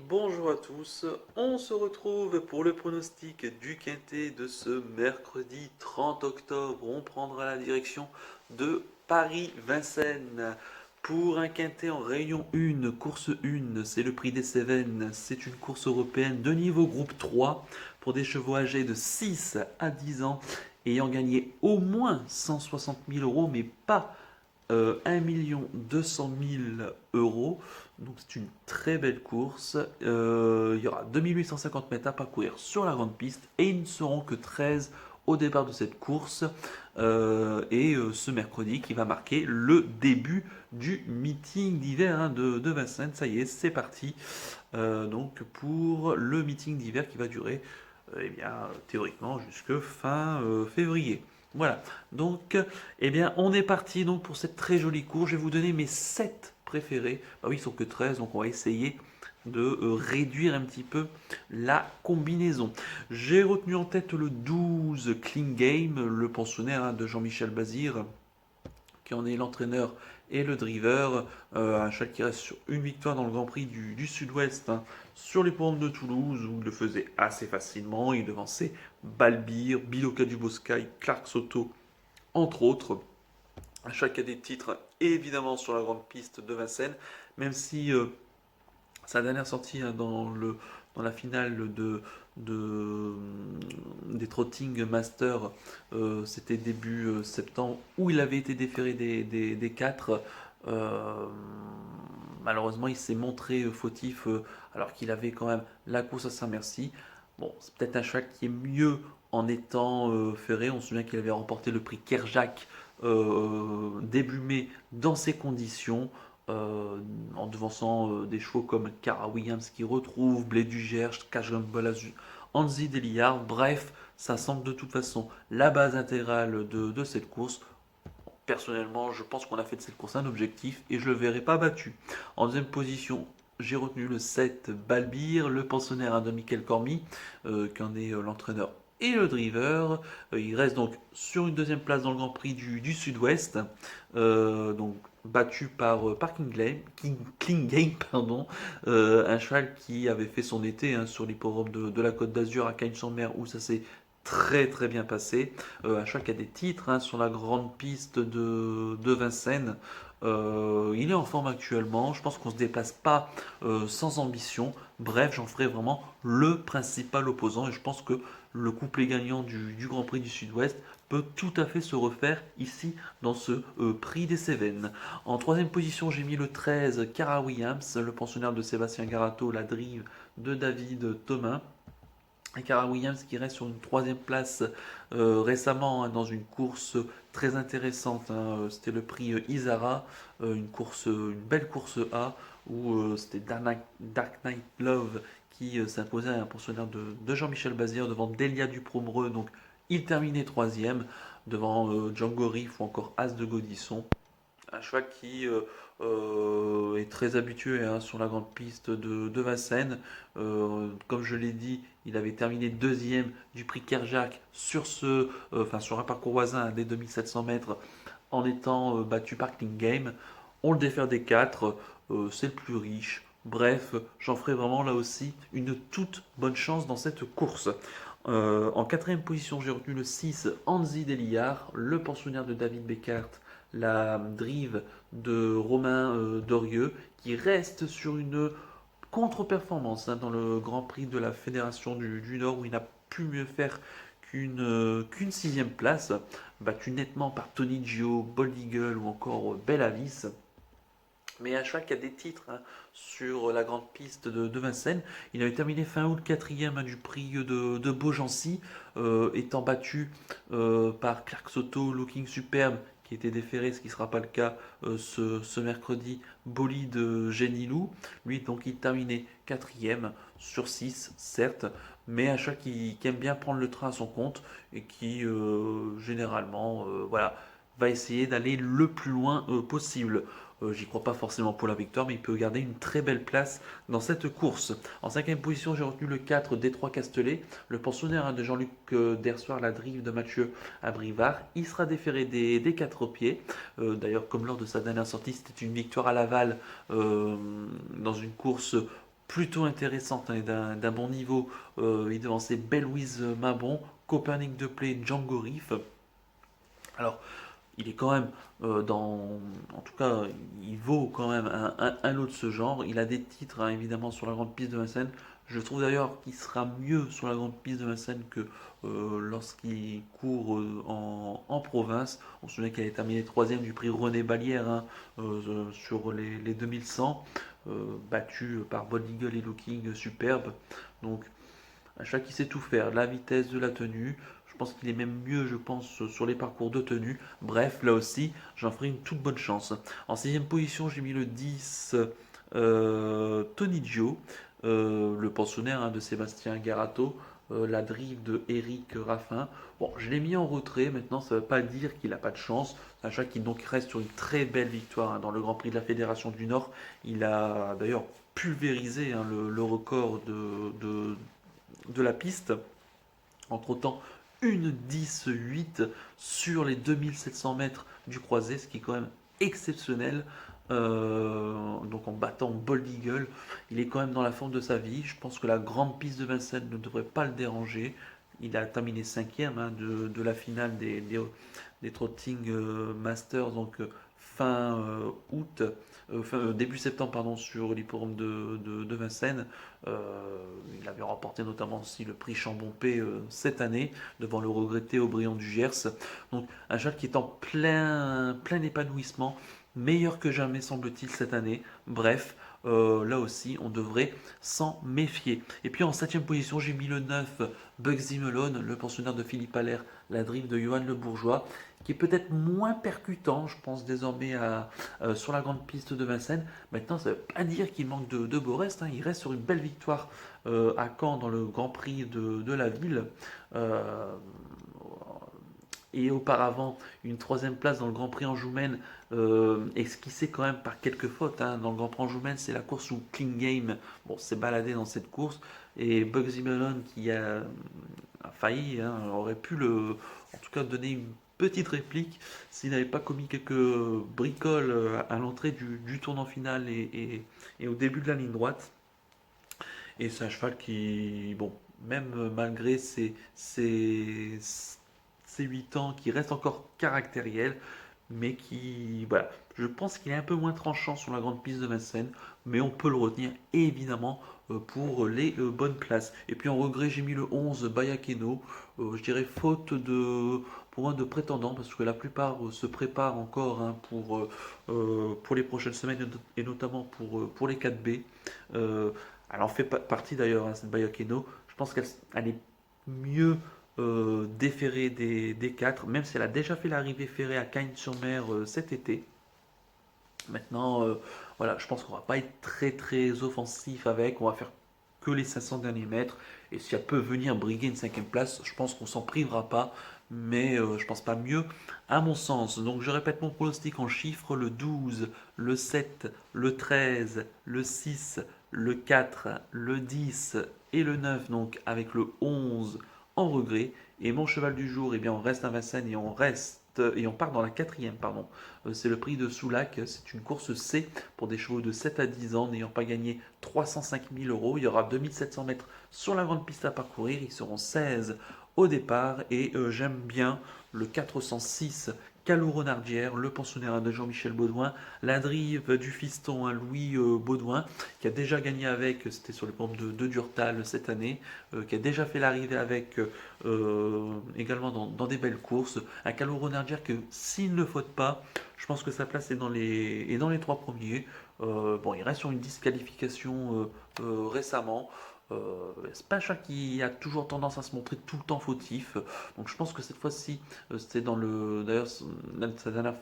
Bonjour à tous, on se retrouve pour le pronostic du Quintet de ce mercredi 30 octobre. On prendra la direction de Paris-Vincennes pour un Quintet en Réunion 1, course 1, c'est le prix des Cévennes, c'est une course européenne de niveau groupe 3 pour des chevaux âgés de 6 à 10 ans ayant gagné au moins 160 000 euros, mais pas 1 200 000 euros. Donc c'est une très belle course. Il y aura 2850 mètres à parcourir sur la grande piste et ils ne seront que 13 au départ de cette course. Ce mercredi qui va marquer le début du meeting d'hiver de Vincennes. Ça y est, c'est parti. Donc pour le meeting d'hiver qui va durer théoriquement jusque fin février. Voilà, donc on est parti donc pour cette très jolie course. Je vais vous donner mes 7 préférés. Bah oui, ils sont que 13, donc on va essayer de réduire un petit peu la combinaison. J'ai retenu en tête le 12 Clean Game, le pensionnaire de Jean-Michel Bazir, qui en est l'entraîneur et le driver. Un cheval qui reste sur une victoire dans le Grand Prix du Sud-Ouest, sur les pentes de Toulouse, où il le faisait assez facilement. Il devançait Balbir, Biloca du Boscaï, Clark Soto, entre autres. Un cheval qui a des titres évidemment sur la grande piste de Vincennes, même si sa dernière sortie dans la finale des Trotting Masters, c'était début septembre, où il avait été déféré des 4. Euh, Malheureusement, il s'est montré fautif alors qu'il avait quand même la course à Saint-Merci. Bon, c'est peut-être un cheval qui est mieux en étant ferré. On se souvient qu'il avait remporté le prix Kerjak début mai dans ces conditions en devançant des chevaux comme Cara Williams qui retrouve Blé du Gerge, Kajambol Anzi Deliard. Bref, ça semble de toute façon la base intégrale de cette course. Personnellement, je pense qu'on a fait de cette course un objectif et je ne le verrai pas battu. En deuxième position, j'ai retenu le 7 Balbir, le pensionnaire de Michael Cormy, qui en est l'entraîneur et le driver. Il reste donc sur une deuxième place dans le Grand Prix du Sud-Ouest, donc battu par Clean Game, pardon, un cheval qui avait fait son été sur l'hippodrome de la Côte d'Azur à Cagnes-sur-Mer où ça s'est très très bien passé. Un cheval qui a des titres sur la grande piste de Vincennes. Il est en forme actuellement. Je pense qu'on ne se déplace pas sans ambition. Bref, j'en ferai vraiment le principal opposant et je pense que le couplet gagnant du Grand Prix du Sud-Ouest peut tout à fait se refaire ici dans ce prix des Cévennes. En troisième position, j'ai mis le 13 Cara Williams, le pensionnaire de Sébastien Garato, la drive de David Thomas. Et Cara Williams qui reste sur une troisième place récemment dans une course très intéressante. C'était le prix Isara, une belle course A où c'était Dark Knight Love qui s'imposait à un pensionnaire de Jean-Michel Bazir devant Delia Dupromreux. Donc il terminait troisième devant Django Riff ou encore As de Godisson. Un cheval qui est très habitué sur la grande piste de Vincennes. Comme je l'ai dit, il avait terminé deuxième du prix Kerjak sur un parcours voisin des 2700 mètres en étant battu par King Game. On le défère des 4, c'est le plus riche. Bref, j'en ferai vraiment là aussi une toute bonne chance dans cette course. En quatrième position, j'ai retenu le 6 Anzi Deliard, le pensionnaire de David Beckert, la drive de Romain Dorieux, qui reste sur une contre-performance dans le Grand Prix de la Fédération du Nord, où il n'a pu mieux faire qu'une sixième place, battu nettement par Tony Gio, Bold Eagle ou encore Bellavis. Mais un cheval qui a des titres sur la grande piste de Vincennes. Il avait terminé fin août quatrième du prix de Beaugency, étant battu par Clark Soto, Looking Superbe, qui était déféré, ce qui ne sera pas le cas ce mercredi, Bolide de Genilou. Lui, donc, il terminait quatrième sur 6, certes, mais un cheval qui aime bien prendre le train à son compte et qui, généralement, voilà, va essayer d'aller le plus loin possible. J'y crois pas forcément pour la victoire, mais il peut garder une très belle place dans cette course. En cinquième position, j'ai retenu le 4 Détroit Castellet, le pensionnaire de Jean-Luc Dersoir, la drive de Mathieu Abrivard. Il sera déféré des 4 pieds. D'ailleurs, comme lors de sa dernière sortie, c'était une victoire à Laval dans une course plutôt intéressante, hein, et d'un bon niveau. Il devançait Bellouise Mabon, Copernic de Play, Django Riff. Alors, il est quand même en tout cas, il vaut quand même un lot de ce genre. Il a des titres, hein, évidemment, sur la grande piste de Vincennes. Je trouve d'ailleurs qu'il sera mieux sur la grande piste de Vincennes que lorsqu'il court en province. On se souvient qu'il avait terminé troisième du prix René Ballière, hein, sur les 2100, battu par Bold Eagle et Looking superbe. Donc, un chat qui sait tout faire, la vitesse de la tenue. Je pense qu'il est même mieux, je pense, sur les parcours de tenue. Bref, là aussi, j'en ferai une toute bonne chance. En sixième position, j'ai mis le 10 Tony Gio, le pensionnaire, hein, de Sébastien Garato, la drive de Eric Raffin. Bon, je l'ai mis en retrait. Maintenant, ça ne veut pas dire qu'il n'a pas de chance. C'est un chat qui donc reste sur une très belle victoire, hein, dans le Grand Prix de la Fédération du Nord. Il a d'ailleurs pulvérisé, hein, le record de la piste. Entre-temps, une 10-8 sur les 2700 mètres du croisé, ce qui est quand même exceptionnel. Donc en battant Bold Eagle, il est quand même dans la forme de sa vie. Je pense que la grande piste de Vincennes ne devrait pas le déranger. Il a terminé cinquième, hein, de la finale des Trotting Masters, donc fin août, début septembre, pardon, sur l'hippodrome de Vincennes. Il avait remporté notamment aussi le prix Chambon-P cette année, devant le regretté Aubryon du Gers. Donc un cheval qui est en plein épanouissement, meilleur que jamais semble-t-il cette année. Bref, là aussi, on devrait s'en méfier. Et puis en septième position, j'ai mis le 9, Bugsy Malone, le pensionnaire de Philippe Allaire, la drive de Johan Le Bourgeois, qui est peut-être moins percutant, je pense, désormais sur la grande piste de Vincennes. Maintenant, ça ne veut pas dire qu'il manque de beau reste, hein. Il reste sur une belle victoire à Caen dans le Grand Prix de la ville. Euh, et auparavant, une troisième place dans le Grand Prix Anjoumen, esquissée quand même par quelques fautes, hein. Dans le Grand Prix Anjoumen, c'est la course où Clean Game, bon, s'est baladé dans cette course, et Bugsy Malone qui a failli, hein, aurait pu en tout cas donner une petite réplique s'il n'avait pas commis quelques bricoles à l'entrée du tournant final et au début de la ligne droite. Et c'est un cheval qui, bon, même malgré ses 8 ans, qui reste encore caractériel, mais qui, voilà, je pense qu'il est un peu moins tranchant sur la grande piste de Vincennes, mais on peut le retenir évidemment pour les bonnes places. Et puis en regret, j'ai mis le 11 Bayakeno, je dirais faute pour moi de prétendants, parce que la plupart se préparent encore, hein, pour les prochaines semaines et notamment pour les 4B. Elle en fait partie d'ailleurs, hein, cette Bayakeno. Je pense qu'elle est mieux déférée des 4, même si elle a déjà fait l'arrivée ferrée à Cagnes-sur-Mer cet été. Maintenant, voilà, je pense qu'on va pas être très très offensif avec. On va faire que les 500 derniers mètres. Et si elle peut venir briguer une cinquième place, je pense qu'on s'en privera pas. Mais je pense pas mieux à mon sens. Donc je répète mon pronostic en chiffres: le 12, le 7, le 13, le 6, le 4, le 10 et le 9. Donc avec le 11 en regret. Et mon cheval du jour, eh bien on reste à Vincennes et on part dans la quatrième, pardon. C'est le prix de Soulac. C'est une course C pour des chevaux de 7 à 10 ans n'ayant pas gagné 305 000 euros. Il y aura 2700 mètres sur la grande piste à parcourir. Ils seront 16 au départ. Et j'aime bien le 406 Calou Renardière, le pensionnaire de Jean-Michel Baudouin, la drive du fiston, Louis Baudouin, qui a déjà gagné avec, c'était sur les pompes de Durtal cette année, qui a déjà fait l'arrivée avec également dans des belles courses. Un Calou Renardière que s'il ne faute pas, je pense que sa place est dans les 3 premiers. Bon, il reste sur une disqualification récemment. C'est pas un chat qui a toujours tendance à se montrer tout le temps fautif. Donc je pense que cette fois-ci, c'était dans le. D'ailleurs, sa dernière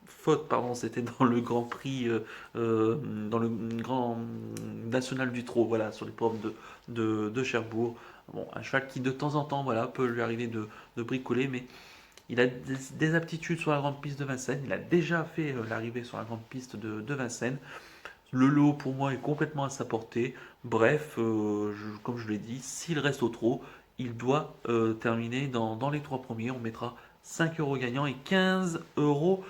faute, pardon, c'était dans le Grand Prix, dans le Grand National du Trot, voilà, sur les pommes de Cherbourg. Bon, un cheval qui de temps en temps, voilà, peut lui arriver de bricoler, mais il a des aptitudes sur la grande piste de Vincennes. Il a déjà fait l'arrivée sur la grande piste de Vincennes. Le lot pour moi est complètement à sa portée. Bref, comme je l'ai dit, s'il reste au trot, il doit terminer dans les 3 premiers. On mettra 5 euros gagnants et 15 euros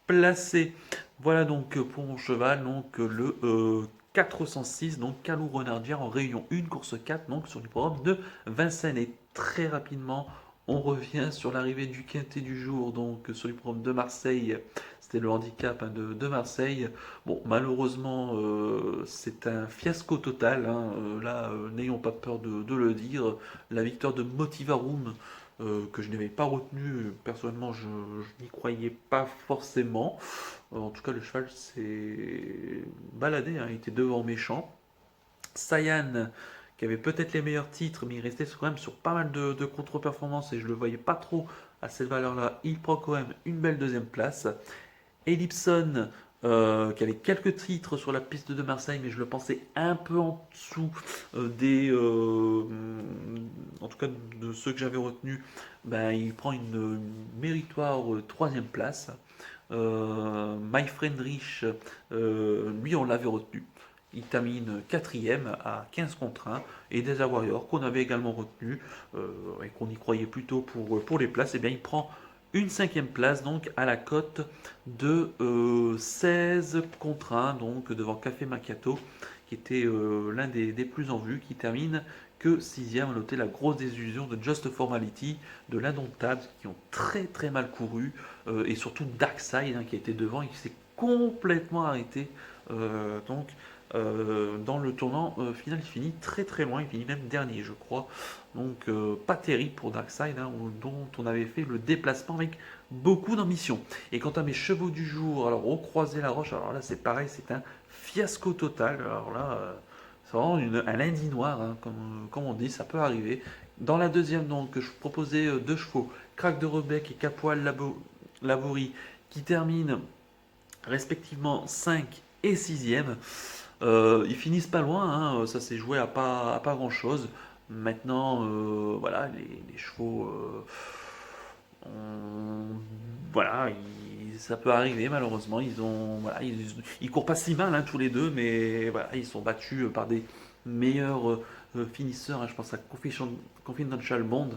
placés. Voilà donc pour mon cheval, donc le 406, donc Calou Renardière en Réunion 1, course 4, donc sur du programme de Vincennes. Et très rapidement, on revient sur l'arrivée du quintet du jour, donc sur du programme de Marseille. C'était le handicap de Marseille. Bon, malheureusement, c'est un fiasco total, hein. Là, n'ayons pas peur de le dire. La victoire de Motivarum, que je n'avais pas retenu, personnellement, je n'y croyais pas forcément. En tout cas, le cheval s'est baladé, hein, il était devant méchant. Sayan, qui avait peut-être les meilleurs titres, mais il restait quand même sur pas mal de contre-performances et je le voyais pas trop à cette valeur-là. Il prend quand même une belle deuxième place. Ellipson, qui avait quelques titres sur la piste de Marseille, mais je le pensais un peu en dessous en tout cas de ceux que j'avais retenus. Ben, il prend une méritoire troisième place. My Friendrich, lui on l'avait retenu. Il termine quatrième à 15 contre 1. Et Desert Warrior, qu'on avait également retenu et qu'on y croyait plutôt pour les places, et bien il prend une cinquième place donc à la cote de 16 contre 1, donc devant Café Macchiato, qui était l'un des plus en vue, qui termine que sixième. À noter la grosse désillusion de Just Formality, de l'Indomptable, qui ont très très mal couru, et surtout Darkside, hein, qui était devant et qui s'est complètement arrêté. Donc dans le tournant final, il finit très très loin, il finit même dernier, je crois. Donc pas terrible pour Darkside, hein, dont on avait fait le déplacement avec beaucoup d'ambition. Et quant à mes chevaux du jour, alors au croisé la roche, alors là c'est pareil, c'est un fiasco total. Alors là, c'est vraiment un lundi noir, hein, comme on dit, ça peut arriver. Dans la deuxième, donc, je proposais deux chevaux, Crack de Rebec et Capoil Laborie, qui terminent respectivement 5 et 6e. Ils finissent pas loin, hein, ça s'est joué à pas grand chose. Maintenant, voilà, les chevaux, voilà, ça peut arriver malheureusement. Voilà, ils courent pas si mal, hein, tous les deux, mais voilà, ils sont battus par des meilleurs finisseurs, hein. Je pense à Confidential Bond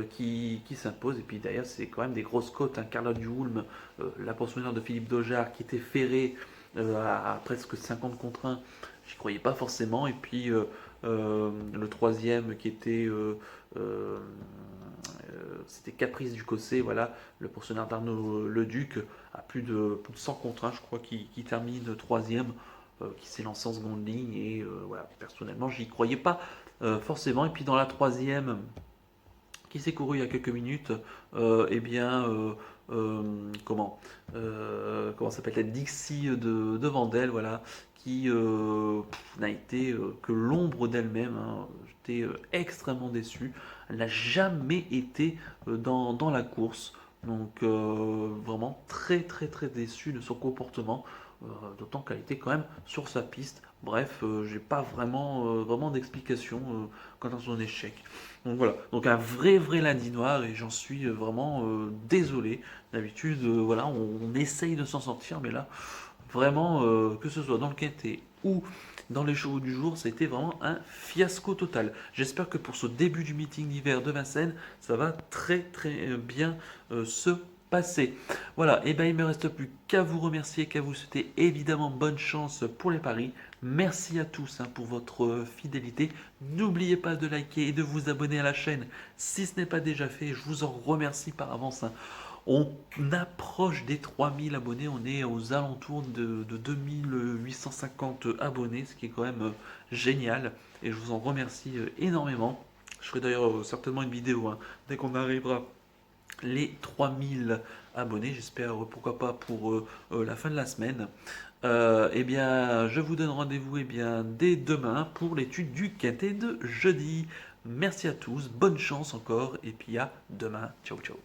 qui s'impose. Et puis d'ailleurs, c'est quand même des grosses cotes, hein. Carla Duhoulm, la poursuivante de Philippe Dojar, qui était ferré à presque 50 contre 1, j'y croyais pas forcément. Et puis le troisième qui était c'était Caprice du Cossé, voilà, le poursuivant d'Arnaud Leduc, à plus de 100 contre 1, je crois, qui termine troisième, qui s'est lancé en seconde ligne. Et voilà, personnellement, j'y croyais pas forcément. Et puis dans la troisième, qui s'est couru il y a quelques minutes, eh bien, comment s'appelle la Dixie de Vandel, voilà, qui n'a été que l'ombre d'elle-même, hein. J'étais extrêmement déçu. Elle n'a jamais été dans la course. Donc vraiment très très très déçu de son comportement, d'autant qu'elle était quand même sur sa piste. Bref, j'ai pas vraiment d'explication quant à son échec. Donc voilà, donc un vrai lundi noir et j'en suis vraiment désolé. D'habitude, voilà, on essaye de s'en sortir, mais là, vraiment, que ce soit dans le quintet ou dans les chevaux du jour, ça a été vraiment un fiasco total. J'espère que pour ce début du meeting d'hiver de Vincennes, ça va très très bien se passer. Voilà, et bien il ne me reste plus qu'à vous remercier, qu'à vous souhaiter évidemment bonne chance pour les paris. Merci à tous, hein, pour votre fidélité. N'oubliez pas de liker et de vous abonner à la chaîne si ce n'est pas déjà fait. Je vous en remercie par avance, hein. On approche des 3000 abonnés, on est aux alentours de 2850 abonnés, ce qui est quand même génial. Et je vous en remercie énormément. Je ferai d'ailleurs certainement une vidéo, hein, dès qu'on arrivera les 3000 abonnés, j'espère pourquoi pas pour la fin de la semaine. Eh bien, je vous donne rendez-vous dès demain pour l'étude du quintet de jeudi. Merci à tous, bonne chance encore, et puis à demain. Ciao ciao.